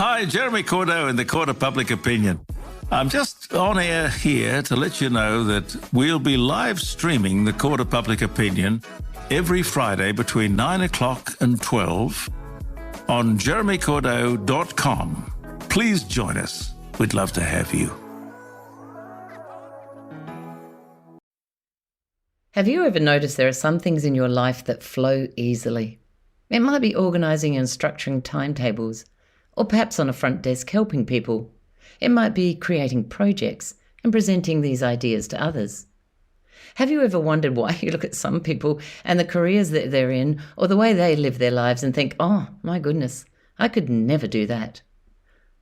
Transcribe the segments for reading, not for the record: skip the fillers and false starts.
Hi, Jeremy Cordeaux in the Court of Public Opinion. I'm just on air here to let you know that we'll be live streaming the Court of Public Opinion every Friday between 9 o'clock and 12 on jeremycordeaux.com. Please join us. We'd love to have you. Have you ever noticed there are some things in your life that flow easily? It might be organising and structuring timetables, or perhaps on a front desk helping people. It might be creating projects and presenting these ideas to others. Have you ever wondered why you look at some people and the careers that they're in, or the way they live their lives and think, oh, my goodness, I could never do that?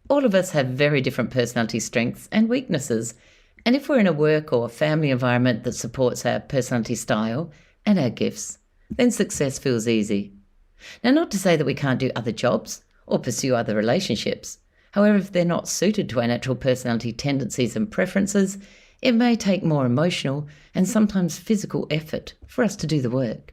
All of us have very different personality strengths and weaknesses, and if we're in a work or family environment that supports our personality style and our gifts, then success feels easy. Now, not to say that we can't do other jobs or pursue other relationships. However, if they're not suited to our natural personality tendencies and preferences, it may take more emotional and sometimes physical effort for us to do the work.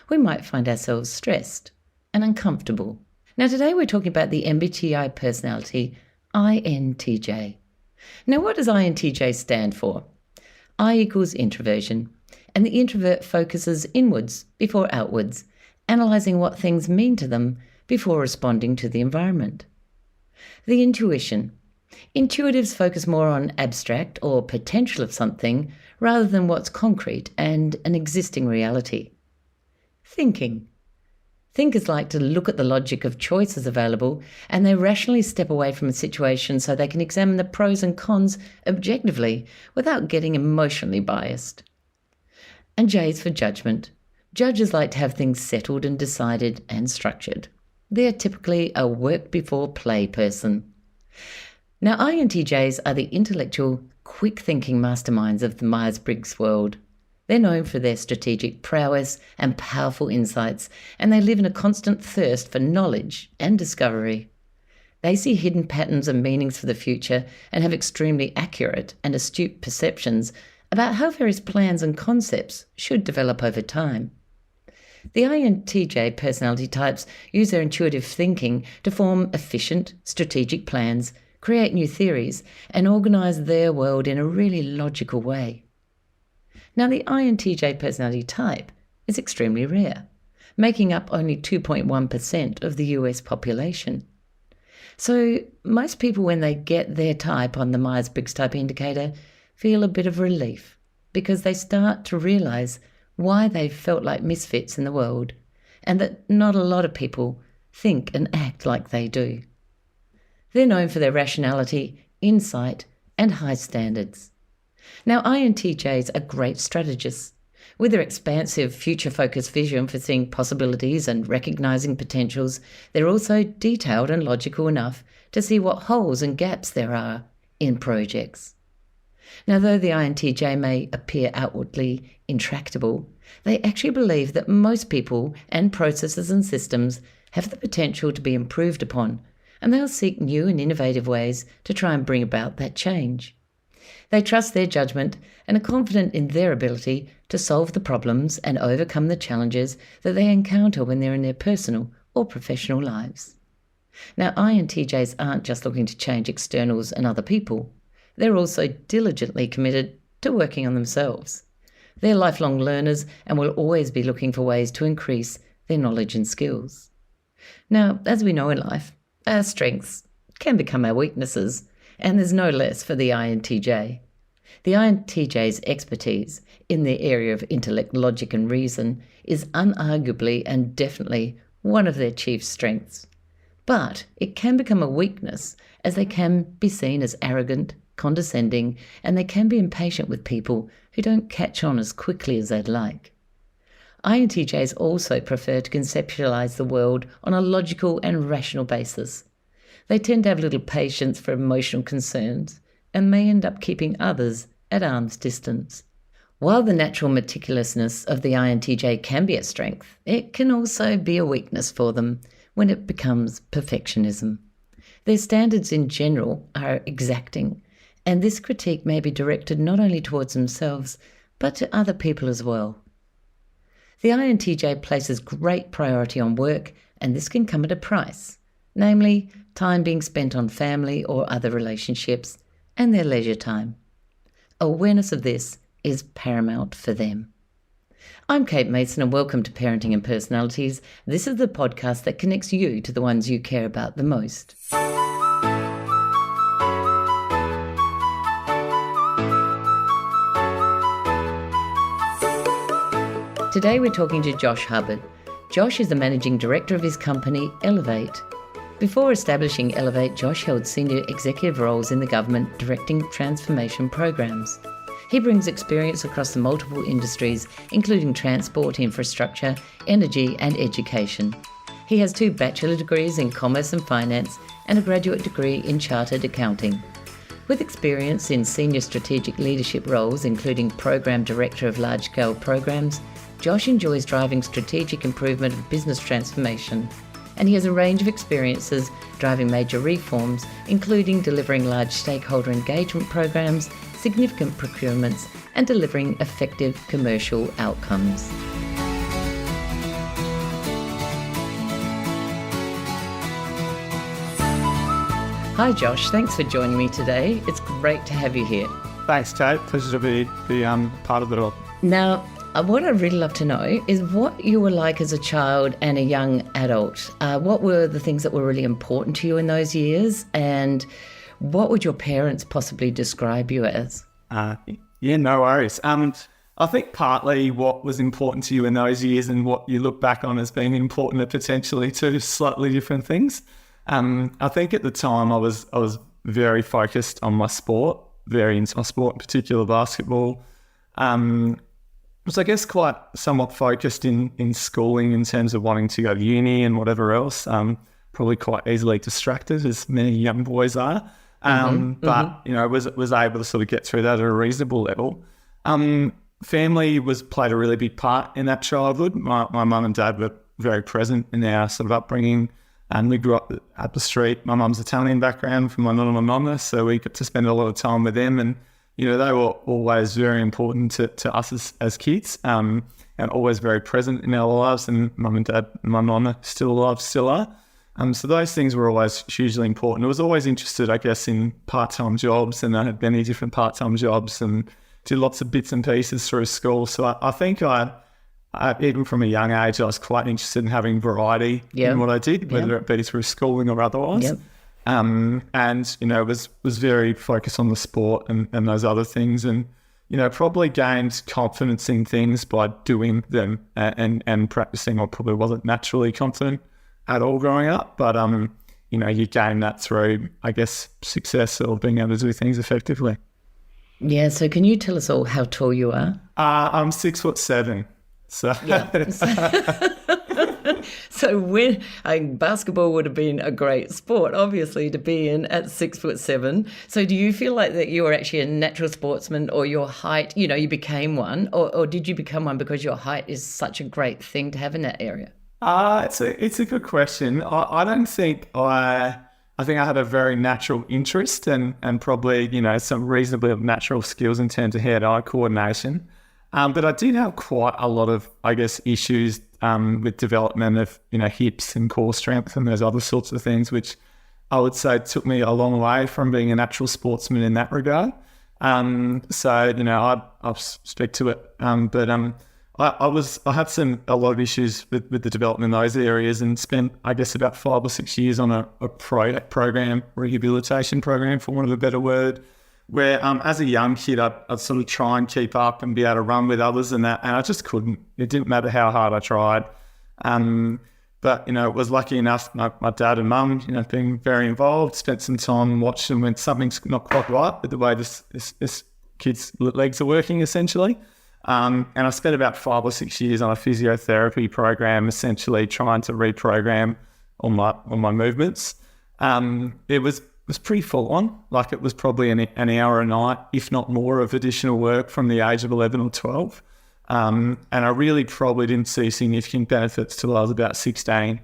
We might find ourselves stressed and uncomfortable. Now, today we're talking about the MBTI personality, INTJ. Now, what does INTJ stand for? I equals introversion, and the introvert focuses inwards before outwards, analysing what things mean to them before responding to the environment. The intuition. Intuitives focus more on abstract or potential of something rather than what's concrete and an existing reality. Thinking. Thinkers like to look at the logic of choices available, and they rationally step away from a situation so they can examine the pros and cons objectively without getting emotionally biased. And J is for judgment. Judges like to have things settled and decided and structured. They're typically a work before play person. Now, INTJs are the intellectual, quick-thinking masterminds of the Myers-Briggs world. They're known for their strategic prowess and powerful insights, and they live in a constant thirst for knowledge and discovery. They see hidden patterns and meanings for the future and have extremely accurate and astute perceptions about how various plans and concepts should develop over time. The INTJ personality types use their intuitive thinking to form efficient, strategic plans, create new theories, and organise their world in a really logical way. Now, the INTJ personality type is extremely rare, making up only 2.1% of the US population. So most people, when they get their type on the Myers-Briggs type indicator, feel a bit of relief because they start to realise why they've felt like misfits in the world and that not a lot of people think and act like they do. They're known for their rationality, insight, and high standards. Now, INTJs are great strategists. With their expansive, future-focused vision for seeing possibilities and recognising potentials, they're also detailed and logical enough to see what holes and gaps there are in projects. Now, though the INTJ may appear outwardly intractable, they actually believe that most people and processes and systems have the potential to be improved upon, and they'll seek new and innovative ways to try and bring about that change. They trust their judgment and are confident in their ability to solve the problems and overcome the challenges that they encounter when they're in their personal or professional lives. Now, INTJs aren't just looking to change externals and other people. They're also diligently committed to working on themselves. They're lifelong learners and will always be looking for ways to increase their knowledge and skills. Now, as we know in life, our strengths can become our weaknesses, and there's no less for the INTJ. The INTJ's expertise in the area of intellect, logic and reason is unarguably and definitely one of their chief strengths. But it can become a weakness as they can be seen as arrogant, condescending, and they can be impatient with people who don't catch on as quickly as they'd like. INTJs also prefer to conceptualize the world on a logical and rational basis. They tend to have little patience for emotional concerns and may end up keeping others at arm's distance. While the natural meticulousness of the INTJ can be a strength, it can also be a weakness for them when it becomes perfectionism. Their standards in general are exacting, and this critique may be directed not only towards themselves, but to other people as well. The INTJ places great priority on work, and this can come at a price. namely time being spent on family or other relationships and their leisure time. Awareness of this is paramount for them. I'm Kate Mason and welcome to Parenting and Personalities. This is the podcast that connects you to the ones you care about the most. Today we're talking to Josh Hubbard. Josh is the managing director of his company, Elevate. Before establishing Elevate, Josh held senior executive roles in the government directing transformation programs. He brings experience across the multiple industries, including transport, infrastructure, energy and education. He has 2 bachelor degrees in commerce and finance and a graduate degree in chartered accounting. With experience in senior strategic leadership roles, including program director of large-scale programs, Josh enjoys driving strategic improvement of business transformation, and he has a range of experiences driving major reforms, including delivering large stakeholder engagement programs, significant procurements, and delivering effective commercial outcomes. Hi Josh, thanks for joining me today. It's great to have you here. Thanks, Kate. Pleasure to be part of it all. Now, what I'd really love to know is what you were like as a child and a young adult. What were the things that were really important to you in those years, and what would your parents possibly describe you as? No worries. I think partly what was important to you in those years and what you look back on as being important are potentially 2 slightly different things. I think at the time I was very focused on my sport, very into my sport, in particular basketball. Was I guess quite somewhat focused in schooling in terms of wanting to go to uni and whatever else. Probably quite easily distracted, as many young boys are. But was able to sort of get through that at a reasonable level. Family played a really big part in that childhood. My mum and dad were very present in our sort of upbringing, and we grew up up the street. My mum's Italian background from my nonna and my nonna, so we got to spend a lot of time with them, and they were always very important to us as kids, and always very present in our lives. And mum and dad and my nonna still alive, still are. So those things were always hugely important. I was always interested, I guess, in part-time jobs, and I had many different part-time jobs and did lots of bits and pieces through school. So I think I even from a young age, I was quite interested in having variety in what I did, whether it be through schooling or otherwise. Yep. Was very focused on the sport and those other things, and probably gained confidence in things by doing them and practicing. I probably wasn't naturally confident at all growing up, but you gain that through, I guess, success or being able to do things effectively. Yeah, so can you tell us all how tall you are? I'm 6'7". So So basketball would have been a great sport, obviously, to be in at 6'7". So do you feel like that you were actually a natural sportsman, or your height, you became one, or did you become one because your height is such a great thing to have in that area? It's a good question. I don't think I think I had a very natural interest and probably, some reasonably natural skills in terms of hand-eye coordination. But I did have quite a lot of, I guess, issues with development of, hips and core strength and those other sorts of things, which I would say took me a long way from being a natural sportsman in that regard. I'll speak to it. I had a lot of issues with the development in those areas, and spent, I guess, about 5 or 6 years on a rehabilitation program, for want of a better word, where as a young kid, I'd sort of try and keep up and be able to run with others and that, and I just couldn't. It didn't matter how hard I tried. But, it was lucky enough, my dad and mum, being very involved, spent some time and watched them when something's not quite right with the way this kid's legs are working, essentially. And I spent about 5 or 6 years on a physiotherapy program, essentially trying to reprogram all my movements. It was pretty full on. Like, it was probably an hour a night, if not more, of additional work from the age of 11 or 12. And I really probably didn't see significant benefits till I was about 16.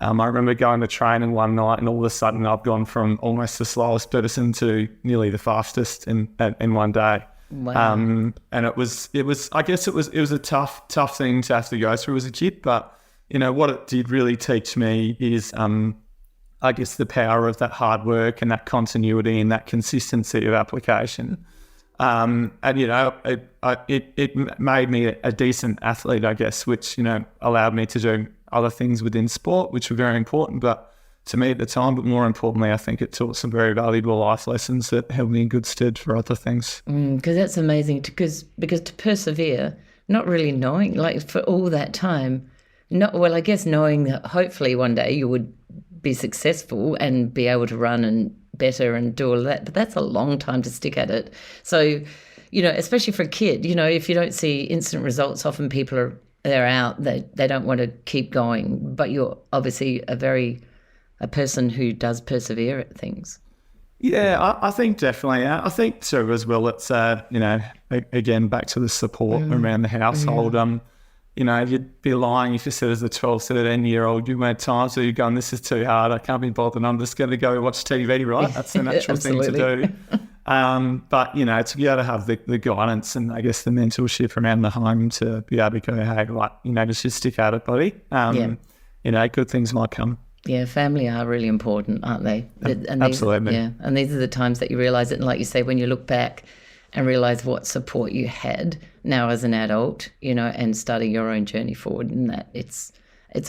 I remember going to training one night, and all of a sudden I've gone from almost the slowest person to nearly the fastest in one day. Wow. And it was a tough thing to have to go through as a kid, but what it did really teach me is I guess, the power of that hard work and that continuity and that consistency of application. And, it made me a decent athlete, I guess, which, allowed me to do other things within sport, which were very important, but to me at the time, but more importantly, I think it taught some very valuable life lessons that held me in good stead for other things. Because that's amazing, because to persevere, not really knowing, like for all that time, I guess knowing that hopefully one day you would be successful and be able to run and better and do all that, but that's a long time to stick at it. So, especially for a kid, if you don't see instant results, often people they're out, they don't want to keep going, but you're obviously a person who does persevere at things. Yeah, I think definitely. I think too as well, it's, again, back to the support around the household. You'd be lying if you said as a 12, 13-year-old, you made time, so you're going, this is too hard, I can't be bothered, I'm just going to go watch TV, right? That's the natural thing to do. But, to be able to have the guidance and I guess the mentorship around the home to be able to go, hey, just stick at it, buddy. Good things might come. Yeah, family are really important, aren't they? Absolutely. And these are the times that you realise it. And like you say, when you look back and realise what support you had now as an adult, and starting your own journey forward, and that it's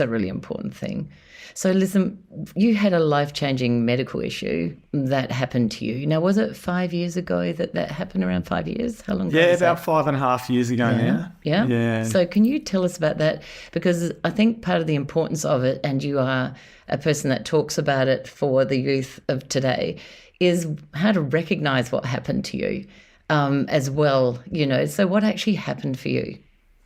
a really important thing. So listen, you had a life-changing medical issue that happened to you. Now, was it 5 years ago that happened, around 5 years? How long ago was about that? 5.5 years ago now. Yeah. So can you tell us about that? Because I think part of the importance of it, and you are a person that talks about it for the youth of today, is how to recognise what happened to you as well, So what actually happened for you?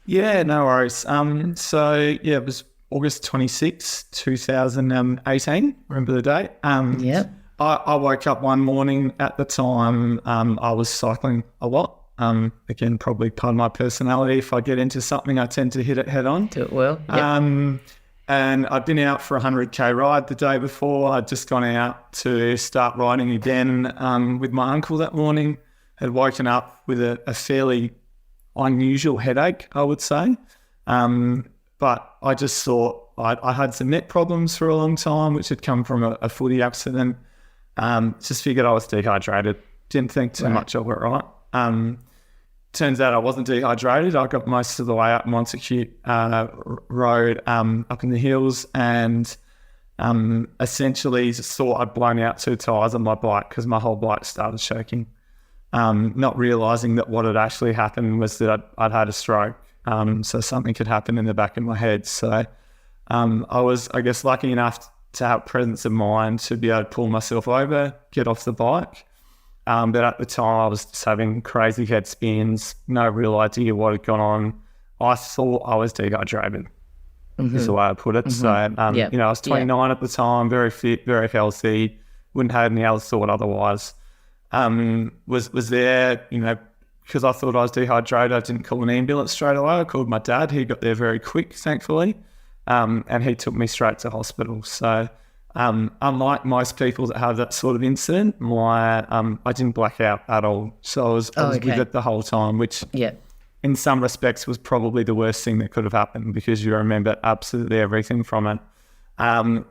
Yeah, no worries. It was August 26, 2018, remember the date? Yep. I woke up one morning at the time, I was cycling a lot. Again, probably part of my personality. If I get into something, I tend to hit it head on. Do it well. Yep. And I'd been out for a 100K ride the day before. I'd just gone out to start riding again with my uncle that morning. Had woken up with a fairly unusual headache, I would say. But I just thought I had some neck problems for a long time, which had come from a footy accident. Just figured I was dehydrated. Didn't think too much of it, right? Turns out I wasn't dehydrated. I got most of the way up Montacute Road up in the hills and essentially just thought I'd blown out 2 tyres on my bike because my whole bike started shaking. Not realising that what had actually happened was that I'd had a stroke. So something could happen in the back of my head. So I was, I guess, lucky enough to have presence of mind to be able to pull myself over, get off the bike. But at the time I was just having crazy head spins, no real idea what had gone on. I thought I was dehydrated, is the way I put it. So, I was 29 at the time, very fit, very healthy, wouldn't have any other thought otherwise. Was there, because I thought I was dehydrated, I didn't call an ambulance straight away. I called my dad. He got there very quick, thankfully, and he took me straight to hospital. So unlike most people that have that sort of incident, I didn't black out at all. So I was with it the whole time, which in some respects was probably the worst thing that could have happened because you remember absolutely everything from it. I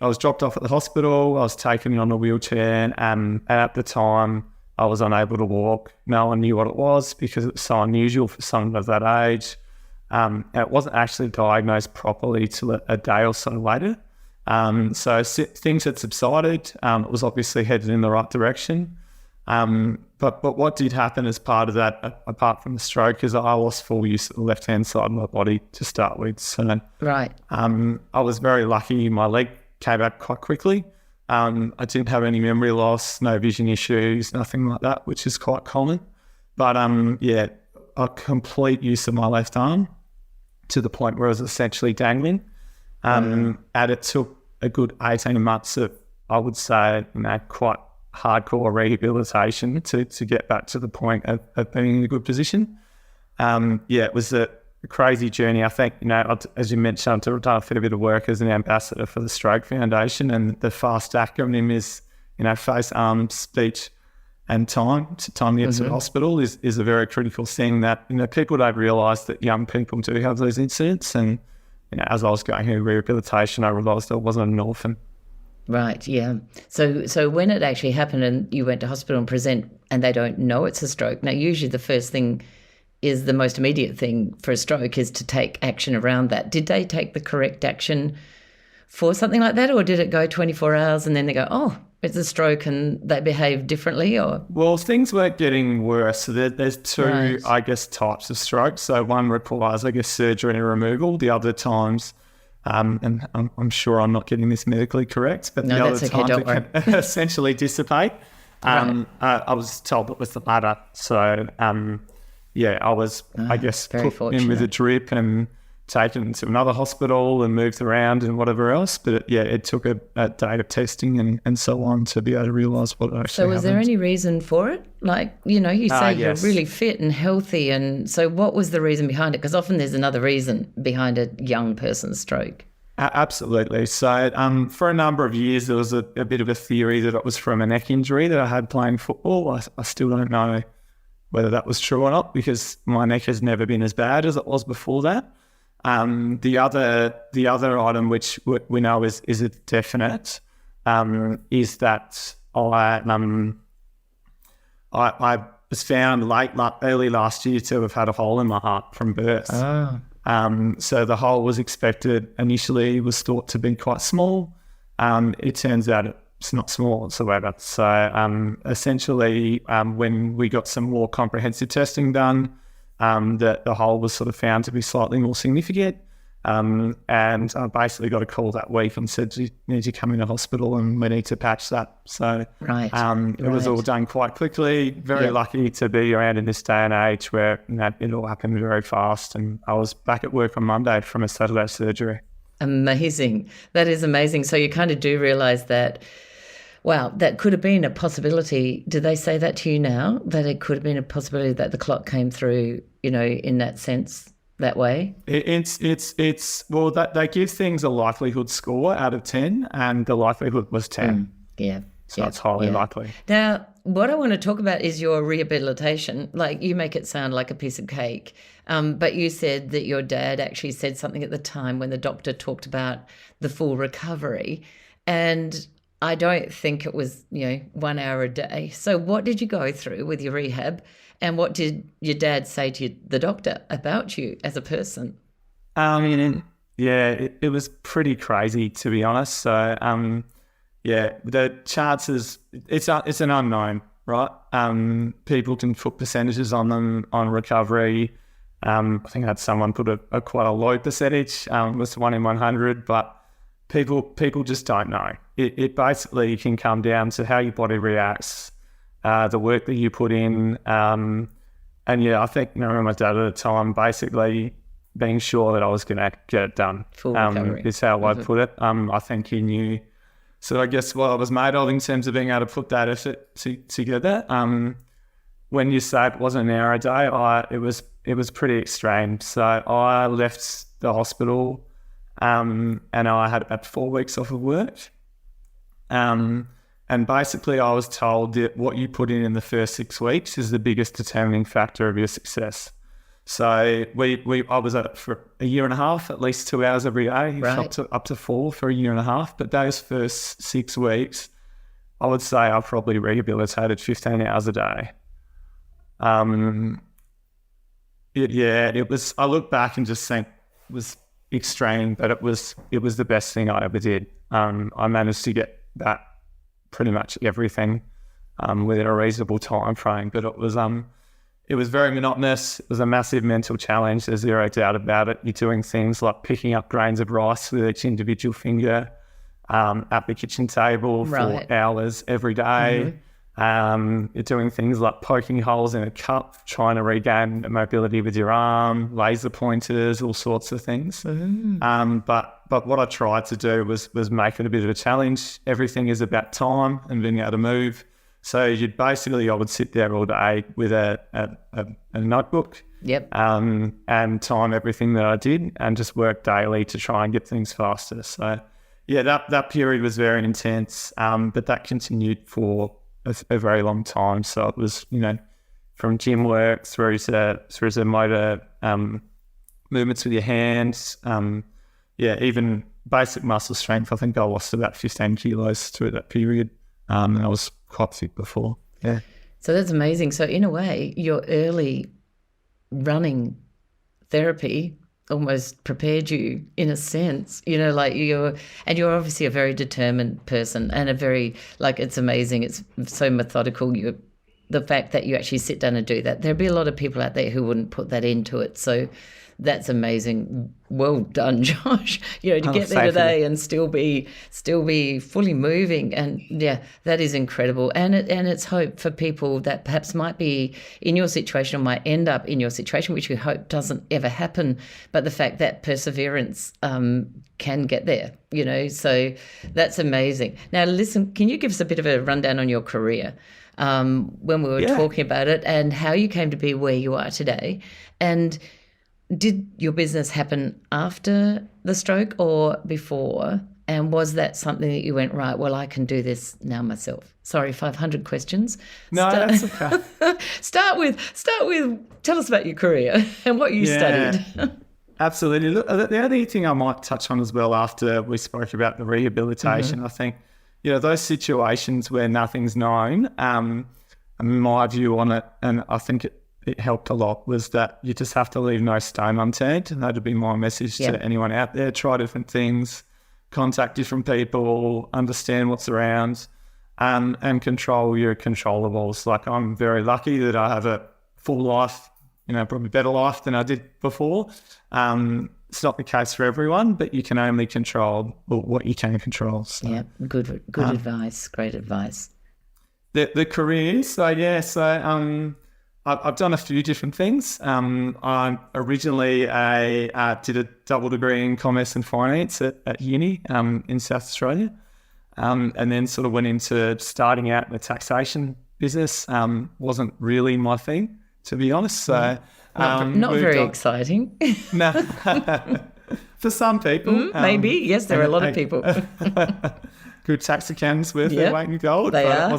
was dropped off at the hospital. I was taken on a wheelchair, and at the time I was unable to walk. No one knew what it was because it's so unusual for someone of that age. And it wasn't actually diagnosed properly till a day or so later. So things had subsided. It was obviously headed in the right direction. But what did happen as part of that, apart from the stroke, is I lost full use of the left-hand side of my body to start with. So I was very lucky. My leg came back quite quickly. I didn't have any memory loss, no vision issues, nothing like that, which is quite common. But a complete use of my left arm to the point where I was essentially dangling. And it took a good 18 months of, I would say, quite hardcore rehabilitation to get back to the point of being in a good position. It was a crazy journey. I think, as you mentioned, I've done a fair bit of work as an ambassador for the Stroke Foundation, and the FAST acronym is, face, arms, speech, and time to get to the hospital is a very critical thing that, people don't realise that young people do have those incidents. And, as I was going through rehabilitation, I realised I wasn't an orphan. Right, yeah. So when it actually happened and you went to hospital and present and they don't know it's a stroke, now usually the first thing is the most immediate thing for a stroke is to take action around that. Did they take the correct action for something like that, or did it go 24 hours and then they go, oh, it's a stroke, and they behave differently? Or Well, things weren't getting worse. So there's two, Right. I guess, types of strokes. So one requires, I guess, surgery and removal. The other times, and I'm sure I'm not getting this medically correct, but No, the other that's okay, times don't it can essentially dissipate. I was told it was the latter. So, I was, I guess, very put in with a fortunate. drip and taken to another hospital and moved around and whatever else. But it took a day of testing and so on to be able to realise what actually so was there happened. any reason for it? Like, you say Yes. you're really fit and healthy, and so what was the reason behind it? Because often there's another reason behind a young person's stroke. Absolutely. So for a number of years, there was a bit of a theory that it was from a neck injury that I had playing football. I still don't know whether that was true or not, because my neck has never been as bad as it was before that. The other item which we know is a definite is that I was found early last year to have had a hole in my heart from birth. So the hole was expected initially, was thought to be quite small. It turns out it's not small whatsoever. So essentially, when we got some more comprehensive testing done, the hole was sort of found to be slightly more significant. And I basically got a call that week and said, you need to come into hospital and we need to patch that. So Right. it was all done quite quickly. Very Yep. lucky to be around in this day and age where it all happened very fast. And I was back at work on Monday from a Saturday surgery. Amazing. That is amazing. So you kind of do realise that, wow, that could have been a possibility. Do they say that to you now, that it could have been a possibility that the clock came through, in that sense, that way? Well, that they give things a likelihood score out of 10, and the likelihood was 10. Yeah. So it's highly likely. Now, what I want to talk about is your rehabilitation. Like, you make it sound like a piece of cake, but you said that your dad actually said something at the time when the doctor talked about the full recovery, and I don't think it was, 1 hour a day. So what did you go through with your rehab, and what did your dad say to the doctor about you as a person? It was pretty crazy, to be honest. So, the chances, it's an unknown, right? People can put percentages on them on recovery. I think I had someone put a quite a low percentage, was 1 in 100, but people just don't know. It basically can come down to how your body reacts, the work that you put in. I think I remember my dad at the time basically being sure that I was going to get it done. Full recovery. Is how I'd put it. I think he knew. So I guess what I was made of in terms of being able to put that effort together. When you say it wasn't an hour a day, it was pretty extreme. So I left the hospital and I had about 4 weeks off of work. And basically I was told that what you put in the first 6 weeks is the biggest determining factor of your success. So I was at it for a year and a half, at least 2 hours every day, Right. up to 4 for a year and a half. But those first 6 weeks, I would say I probably rehabilitated 15 hours a day. It was, I look back and just think it was extreme, but it was the best thing I ever did. I managed to get that pretty much everything within a reasonable time frame, but it was very monotonous. It was a massive mental challenge. There's zero doubt about it. You're doing things like picking up grains of rice with each individual finger at the kitchen table Right. for hours every day. You're doing things like poking holes in a cup, trying to regain mobility with your arm, laser pointers, all sorts of things. But what I tried to do was make it a bit of a challenge. Everything is about time and being able to move. So I would sit there all day with a notebook, Yep. and time everything that I did and just work daily to try and get things faster. So that period was very intense, but that continued for a very long time. So it was, from gym work through to motor movements with your hands, even basic muscle strength. I think I lost about 15 kilos through that period, and I was quite fit before. Yeah. So that's amazing. So in a way, your early running therapy almost prepared you in a sense, like you're obviously a very determined person and a very, like, it's amazing. It's so methodical. The fact that you actually sit down and do that, there'd be a lot of people out there who wouldn't put that into it. So that's amazing. Well done, Josh. To get there today and still be fully moving, and yeah, that is incredible. And it's hope for people that perhaps might be in your situation or might end up in your situation, which we hope doesn't ever happen. But the fact that perseverance can get there, so that's amazing. Now, listen, can you give us a bit of a rundown on your career? When we were talking about it and how you came to be where you are today, and did your business happen after the stroke or before? And was that something that you went, right, well, I can do this now myself? Sorry, 500 questions. No, that's okay. Start with, tell us about your career and what you studied. Absolutely. Look, the only thing I might touch on as well after we spoke about the rehabilitation, I think, those situations where nothing's known, my view on it, and I think it helped a lot, was that you just have to leave no stone unturned. And that'd be my message to anyone out there. Try different things, contact different people, understand what's around, and control your controllables. Like, I'm very lucky that I have a full life, probably better life than I did before. It's not the case for everyone, but you can only control what you can control. So. Yeah, good advice, great advice. The career, I've done a few different things. I originally did a double degree in commerce and finance at uni in South Australia, and then sort of went into starting out in the taxation business. Wasn't really my thing, to be honest. So not very exciting. No, for some people, maybe. Yes, there are a lot of people. Good tax accountants worth their weight in gold. They are.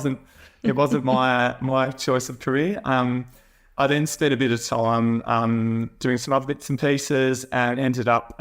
It wasn't my choice of career. I then spent a bit of time doing some other bits and pieces, and ended up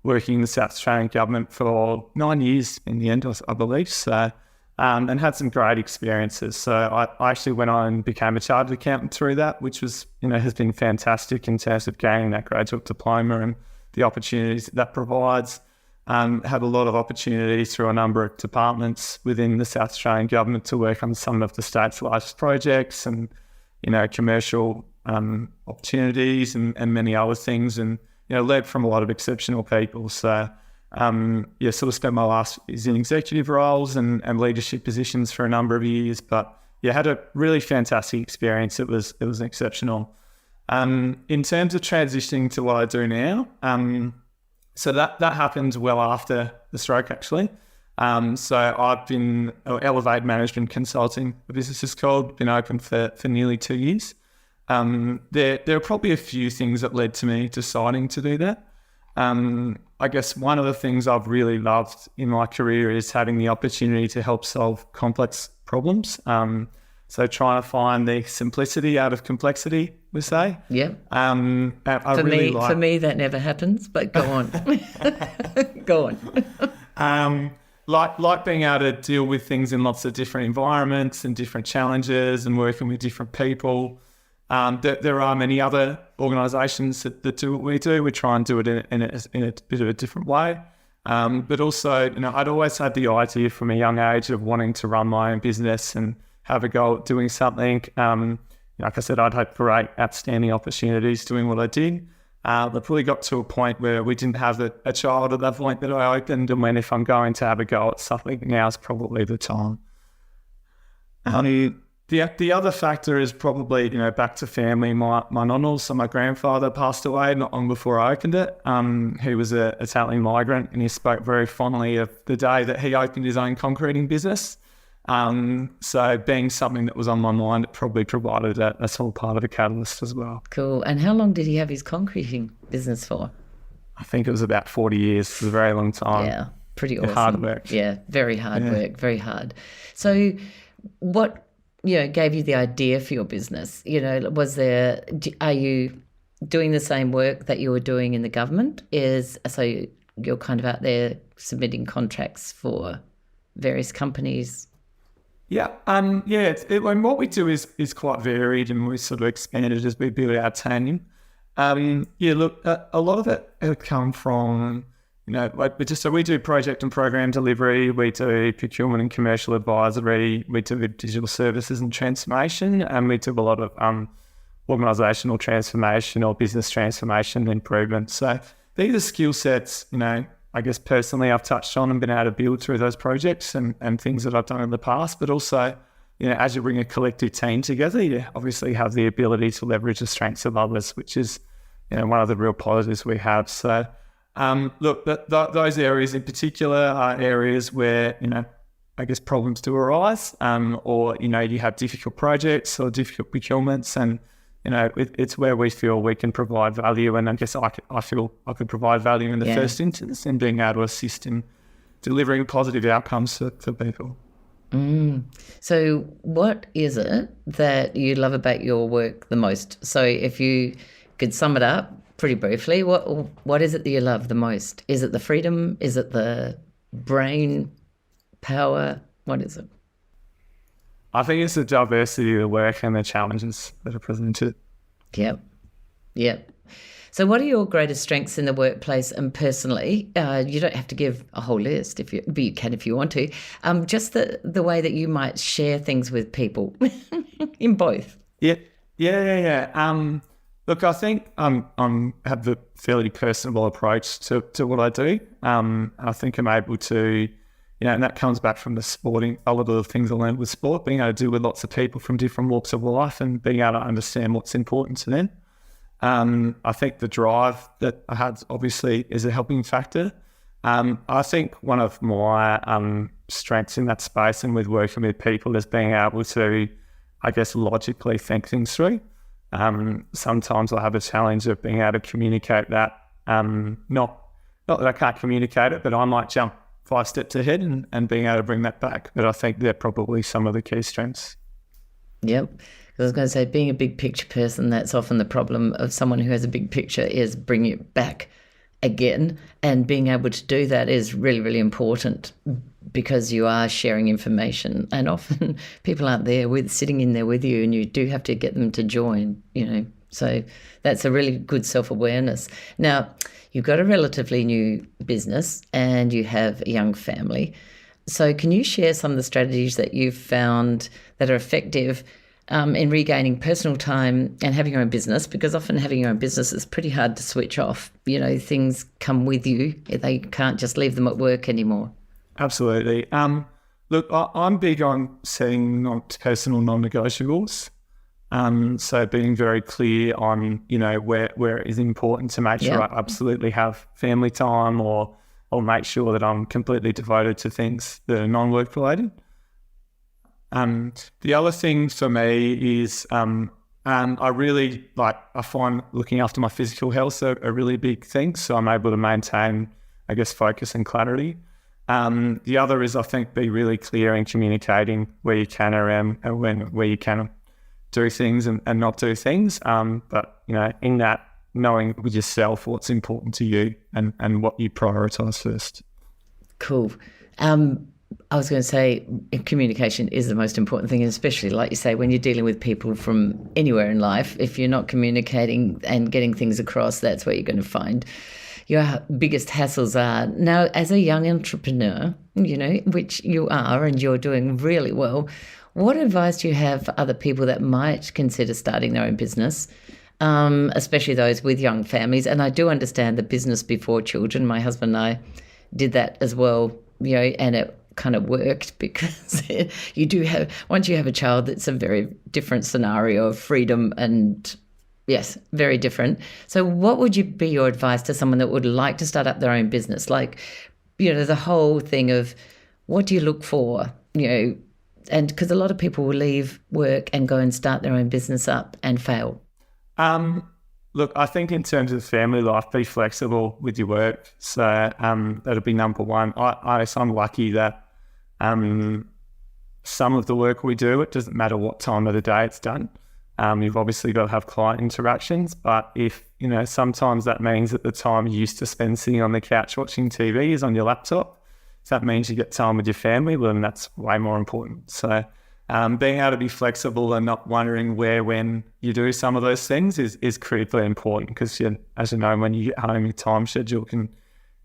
working in the South Australian government for 9 years in the end, I believe. So, and had some great experiences. So I actually went on and became a chartered accountant through that, which was, has been fantastic in terms of gaining that graduate diploma and the opportunities that provides. Had a lot of opportunities through a number of departments within the South Australian government to work on some of the state's largest projects and, commercial opportunities and many other things, and, led from a lot of exceptional people. So, sort of spent my last years in executive roles and leadership positions for a number of years, but had a really fantastic experience. It was exceptional. In terms of transitioning to what I do now, so that happened well after the stroke, actually. So I've been Elevate Management Consulting, the business is called, been open for nearly 2 years. There are probably a few things that led to me deciding to do that. I guess one of the things I've really loved in my career is having the opportunity to help solve complex problems. So trying to find the simplicity out of complexity, we say. Yeah. For me, that never happens, but go on. Go on. Like being able to deal with things in lots of different environments and different challenges and working with different people. There are many other organisations that do what we do. We try and do it in a bit of a different way. But also, I'd always had the idea from a young age of wanting to run my own business and have a go at doing something. Like I said, I'd had great, outstanding opportunities doing what I did. I probably got to a point where we didn't have a child at that point that I opened, and when if I'm going to have a go at something, now's probably the time. The other factor is probably, back to family. My nonnals, so my grandfather passed away not long before I opened it. He was an Italian migrant, and he spoke very fondly of the day that he opened his own concreting business. So being something that was on my mind, it probably provided a small part of a catalyst as well. Cool. And how long did he have his concreting business for? I think it was about 40 years. It was a very long time. Yeah, pretty awesome. Hard work. Yeah, very hard work, very hard. So what, gave you the idea for your business? Are you doing the same work that you were doing in the government? So you're kind of out there submitting contracts for various companies? Yeah, and what we do is quite varied, and we sort of expand it as we build our team. Look, a lot of it will come from, we do project and program delivery, we do procurement and commercial advisory, we do digital services and transformation, and we do a lot of organisational transformation or business transformation and improvement. So these are skill sets, I guess personally I've touched on and been able to build through those projects and things that I've done in the past, but also, as you bring a collective team together, you obviously have the ability to leverage the strengths of others, which is, one of the real positives we have. So, look, those areas in particular are areas where, I guess problems do arise, or, you have difficult projects or difficult procurements, and, it's where we feel we can provide value. And I guess I feel I could provide value in the first instance, and being able to assist in delivering positive outcomes for people. So what is it that you love about your work the most? So if you could sum it up pretty briefly, what is it that you love the most? Is it the freedom? Is it the brain power? What is it? I think it's the diversity of the work and the challenges that are presented. Yep. So what are your greatest strengths in the workplace and personally? You don't have to give a whole list, but you can if you want to. Just the way that you might share things with people in both. Yeah. Look, I think have a fairly personable approach to what I do. I think I'm able to, and that comes back from the sporting, a lot of the things I learned with sport, being able to deal with lots of people from different walks of life and being able to understand what's important to them. I think the drive that I had obviously is a helping factor. I think one of my strengths in that space and with working with people is being able to, I guess, logically think things through. Sometimes I have a challenge of being able to communicate that. Not that I can't communicate it, but I might jump 5 steps ahead and being able to bring that back. But I think they're probably some of the key strengths. Yep. I was going to say, being a big picture person, that's often the problem of someone who has a big picture, is bringing it back again. And being able to do that is really, really important because you are sharing information. And often people aren't sitting in there with you, and you do have to get them to join, So that's a really good self-awareness. Now, you've got a relatively new business and you have a young family. So can you share some of the strategies that you've found that are effective in regaining personal time and having your own business? Because often having your own business is pretty hard to switch off. Things come with you. They can't just leave them at work anymore. Absolutely. Look, I'm big on setting personal non-negotiables. So being very clear on, where it is important to make sure I absolutely have family time or make sure that I'm completely devoted to things that are non-work related. The other thing for me is I really I find looking after my physical health a really big thing. So I'm able to maintain, I guess, focus and clarity. The other is, I think, be really clear in communicating where you can around and where you can do things and not do things. But, in that, knowing with yourself what's important to you and what you prioritise first. Cool. I was going to say communication is the most important thing, especially, like you say, when you're dealing with people from anywhere in life. If you're not communicating and getting things across, that's where you're going to find your biggest hassles are. Now, as a young entrepreneur, which you are and you're doing really well, what advice do you have for other people that might consider starting their own business, especially those with young families? And I do understand the business before children. My husband and I did that as well, and it kind of worked because you do have, once you have a child, it's a very different scenario of freedom and yes, very different. So what would be your advice to someone that would like to start up their own business? Like, the whole thing of what do you look for, and because a lot of people will leave work and go and start their own business up and fail. Look, I think in terms of family life, be flexible with your work. So that'll be number one. I'm lucky that some of the work we do, it doesn't matter what time of the day it's done. You've obviously got to have client interactions, but if sometimes that means that the time you used to spend sitting on the couch watching TV is on your laptop. If that means you get time with your family, well, then that's way more important. So being able to be flexible and not wondering where, when you do some of those things is critically important, because, as you know, when you get home, your time schedule can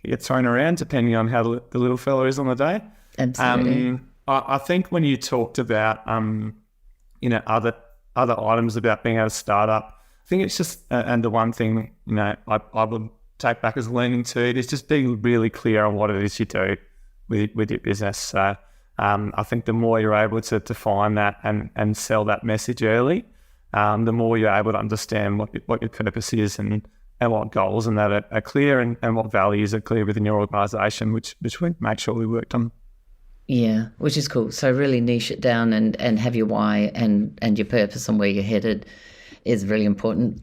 get thrown around depending on how the little fella is on the day. Absolutely. I think when you talked about, other items about being able to start up, I think it's just, and the one thing, I would take back as leaning to it is just being really clear on what it is you do with your business. So I think the more you're able to define that and sell that message early, the more you're able to understand what your purpose is and what goals and that are clear and what values are clear within your organisation, which we make sure we worked on. Yeah, which is cool. So really niche it down and have your why and your purpose and where you're headed is really important.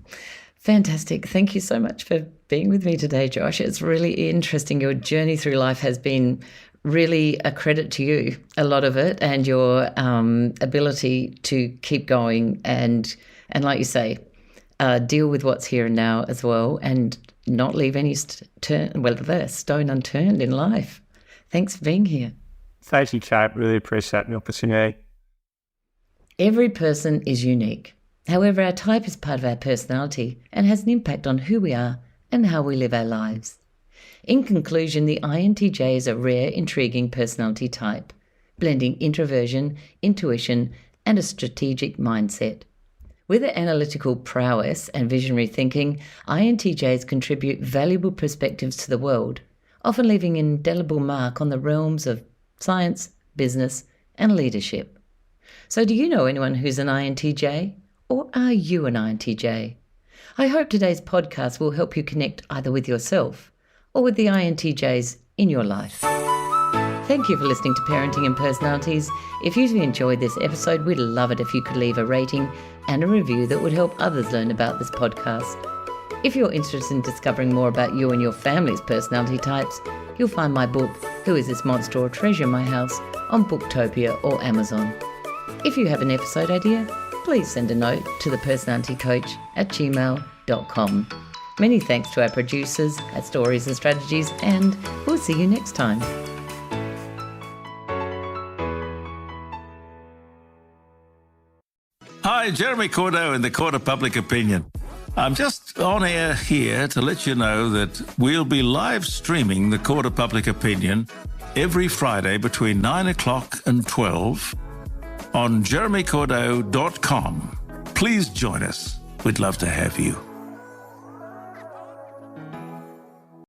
Fantastic. Thank you so much for being with me today, Josh. It's really interesting. Your journey through life has been really a credit to you, a lot of it, and your ability to keep going and like you say, deal with what's here and now as well, and not leave any stone unturned in life. Thanks for being here. Thank you, Kate. Really appreciate the opportunity. Every person is unique. However, our type is part of our personality and has an impact on who we are and how we live our lives. In conclusion, the INTJ is a rare, intriguing personality type, blending introversion, intuition, and a strategic mindset. With their analytical prowess and visionary thinking, INTJs contribute valuable perspectives to the world, often leaving an indelible mark on the realms of science, business, and leadership. So do you know anyone who's an INTJ? Or are you an INTJ? I hope today's podcast will help you connect either with yourself or with the INTJs in your life. Thank you for listening to Parenting and Personalities. If you've enjoyed this episode, we'd love it if you could leave a rating and a review that would help others learn about this podcast. If you're interested in discovering more about you and your family's personality types, you'll find my book, Who Is This Monster or Treasure in My House, on Booktopia or Amazon. If you have an episode idea, please send a note to thepersonalitycoach@gmail.com. Many thanks to our producers at Stories and Strategies, and we'll see you next time. Hi, Jeremy Cordeaux in the Court of Public Opinion. I'm just on air here to let you know that we'll be live streaming the Court of Public Opinion every Friday between 9 o'clock and 12 on jeremycordeaux.com. Please join us. We'd love to have you.